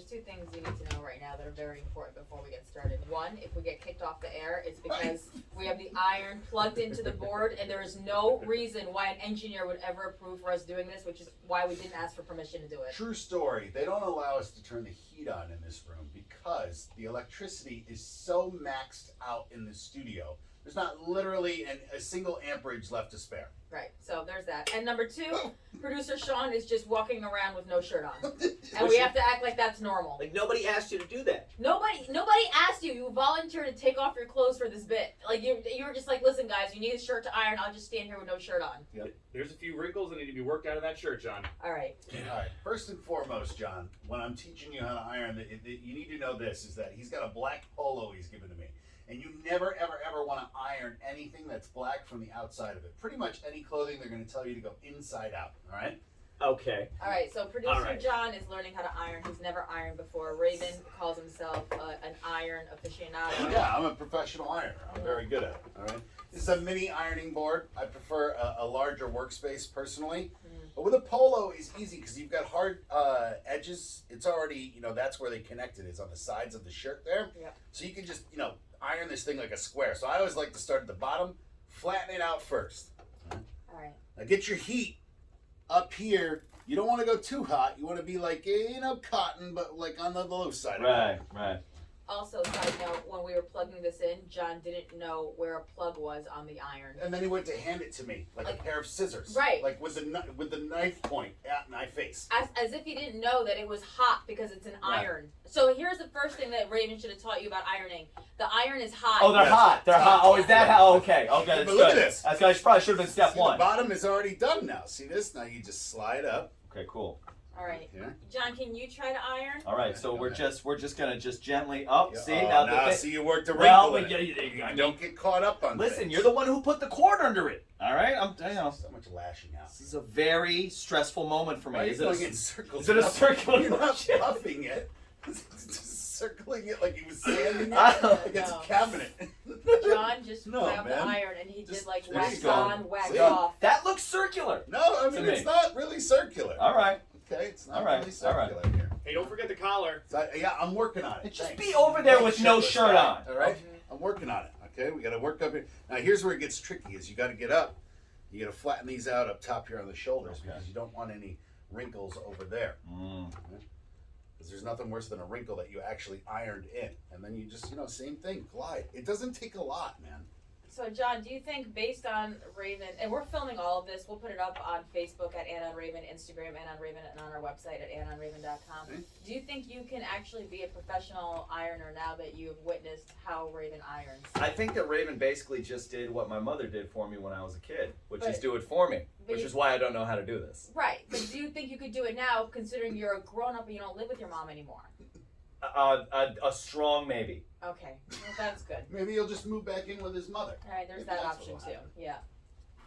there's two things you need to know right now that are very important before we get started. One, if we get kicked off the air, it's because we have the iron plugged into the board, and there is no reason why an engineer would ever approve for us doing this, which is why we didn't ask for permission to do it. True story. They don't allow us to turn the heat on in this room because the electricity is so maxed out in the studio. There's not literally a single amperage left to spare. Right, so there's that. And number two, producer Sean is just walking around with no shirt on. And we have to act like that's normal. Like nobody asked you to do that. Nobody asked you. You volunteered to take off your clothes for this bit. Like you were just like, listen, guys, you need a shirt to iron. I'll just stand here with no shirt on. Yep. There's a few wrinkles that need to be worked out of that shirt, John. All right. All right. First and foremost, John, when I'm teaching you how to iron, you need to know this, is that he's got a black polo he's given to me. And you never, ever, ever want to iron anything that's black from the outside of it. Pretty much any clothing, they're going to tell you to go inside out. All right? Okay. All right, so producer All right. John is learning how to iron. He's never ironed before. Raven calls himself an iron aficionado. Yeah, I'm a professional ironer. I'm very good at it. All right. This is a mini ironing board. I prefer a larger workspace personally. But with a polo, it's easy because you've got hard edges. It's already, that's where they connected. It's on the sides of the shirt there. Yep. So you can just, iron this thing like a square. So I always like to start at the bottom, flatten it out first. All right. Now get your heat up here. You don't want to go too hot. You want to be like, cotton, but like on the low side. Right. Also, side note, when we were plugging this in, John didn't know where a plug was on the iron. And then he went to hand it to me like a pair of scissors. Right. Like with the knife point at my face. As if he didn't know that it was hot because it's an Right. iron. So here's the first thing that Raven should have taught you about ironing. The iron is hot. Oh, they're Yes. hot. They're hot. Oh, is that how? Okay. Okay, that's But look good. at this. That's good. Probably should have been step See, one. the bottom is already done now. See this? Now you just slide up. Okay, cool. All right. Here. John, can you try to iron? All right, so we're just gonna gently up. Yeah. See Oh, now now the see you worked a wrinkle well, in it. I Don't get caught up on listen. things. You're the one who put the cord under it. All right, So much lashing out. This is a very stressful moment for me. Why are you Is it going a, in circles? is it a circular You're not motion? puffing it. Just circling it like he was sanding I it don't against know. a cabinet. John just No, grabbed the man. iron and he Just- did like there wax you go. on, wax See? off. That looks circular. No, I mean To it's me. not really circular. All right. Okay, it's not All right, really all right. circular here. Hey, don't forget the collar. So, yeah, I'm working on it. Just Thanks. be over there with no Shirtless shirt guy, on. All right, I'm working on it. Okay, we got to work up here. Now here's where it gets tricky: is you got to get up. You got to flatten these out up top here on the shoulders Okay. because you don't want any wrinkles over there. Because there's nothing worse than a wrinkle that you actually ironed in, and then you just, same thing, glide. It doesn't take a lot, man. So, John, do you think based on Raven, and we're filming all of this, we'll put it up on Facebook at Anna on Raven, Instagram Anna on Raven, and on our website at AnnaOnRaven.com. Okay. Do you think you can actually be a professional ironer now that you've witnessed how Raven irons? I think that Raven basically just did what my mother did for me when I was a kid, which is But- do it for me, but which you- is why I don't know how to do this. Right, but do you think you could do it now, considering you're a grown-up and you don't live with your mom anymore? A strong maybe. Okay, well, that's good. Maybe he'll just move back in with his mother. All right, there's Maybe that that's option what'll too. happen. Yeah.